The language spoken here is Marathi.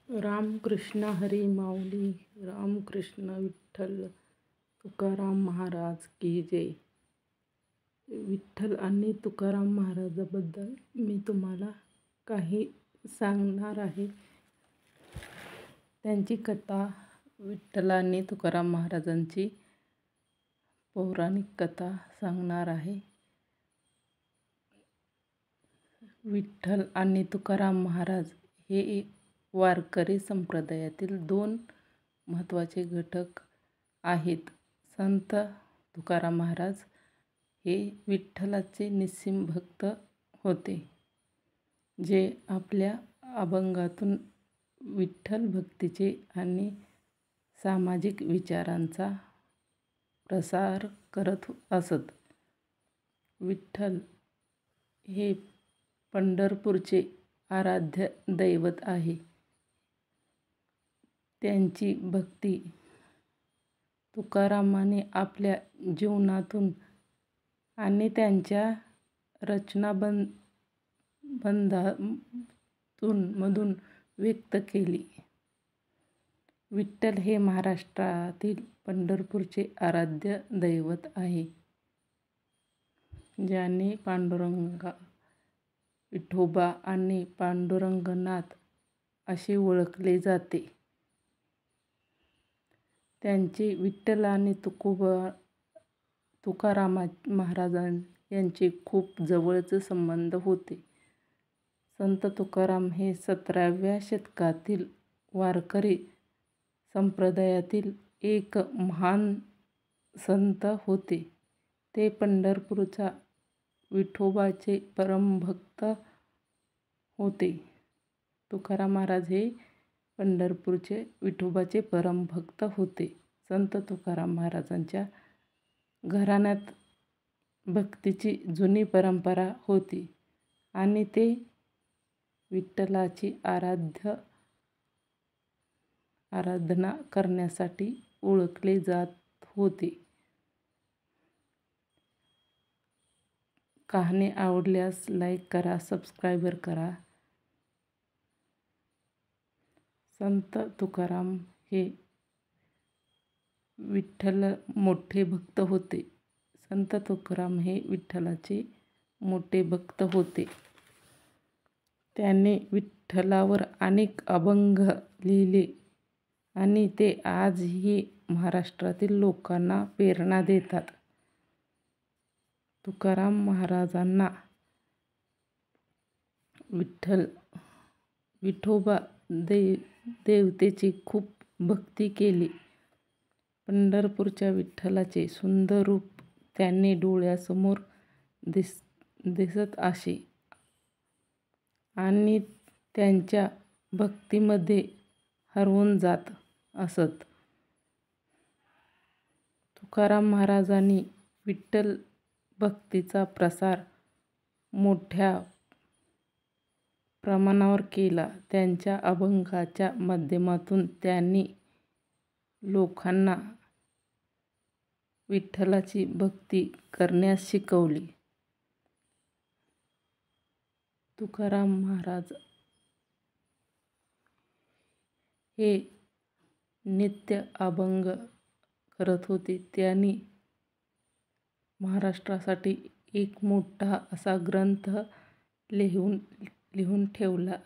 रामकृष्ण हरी माऊली, रामकृष्ण विठ्ठल तुकाराम महाराज की जय. विठ्ठल आणि तुकाराम महाराजाबद्दल मी तुम्हाला काही सांगणार आहे. त्यांची कथा, विठ्ठल आणि तुकाराम महाराजांची पौराणिक कथा सांगणार आहे. विठ्ठल आणि तुकाराम महाराज हे वारकरी संप्रदायातील दोन महत्त्वाचे घटक आहेत. संत तुकाराम महाराज हे विठ्ठलाचे निस्सीम भक्त होते, जे आपल्या अभंगातून विठ्ठल भक्तीचे आणि सामाजिक विचारांचा प्रसार करत असत. विठ्ठल हे पंढरपूरचे आराध्य दैवत आहे. त्यांची भक्ती तुकारामाने आपल्या जीवनातून आणि त्यांच्या मधून व्यक्त केली. विठ्ठल हे महाराष्ट्रातील पंढरपूरचे आराध्य दैवत आहे, ज्याने पांडुरंगा, विठोबा आणि पांडुरंगनाथ असे ओळखले जाते. त्यांचे विठ्ठल आणि तुकाराम महाराज यांचे खूप जवळचे संबंध होते. संत तुकाराम हे 17व्या शतकातील वारकरी संप्रदायातील एक महान संत होते. ते पंढरपूरच्या विठोबाचे परमभक्त होते. तुकाराम महाराज हे पंढरपूरचे विठोबाचे परमभक्त होते. संत तुकाराम महाराजांच्या घराण्यात भक्तीची जुनी परंपरा होती आणि ते विठ्ठलाची आराधना करण्यासाठी ओळखले जात होते. कहाणी आवडल्यास लाईक करा, सबस्क्राईब करा. संत तुकाराम हे विठ्ठल मोठे भक्त होते. संत तुकाराम हे विठ्ठलाचे मोठे भक्त होते. त्यांनी विठ्ठलावर अनेक अभंग लिहिले आणि ते आजही महाराष्ट्रातील लोकांना प्रेरणा देतात. तुकाराम महाराजांना विठोबा देवतेची खूप भक्ती केली. पंढरपूरच्या विठ्ठलाचे सुंदर रूप त्यांनी डोळ्यासमोर दिसत असे आणि त्यांच्या भक्तीमध्ये हरवून जात असत. तुकाराम महाराजांनी विठ्ठल भक्तीचा प्रसार मोठ्या प्रमाणावर केला. त्यांच्या अभंगाच्या माध्यमातून त्यांनी लोकांना विठ्ठलाची भक्ती करण्यास शिकवले. तुकाराम महाराज हे नित्य अभंग करत होते. त्यांनी महाराष्ट्रासाठी एक मोठा असा ग्रंथ लिहून ठेवला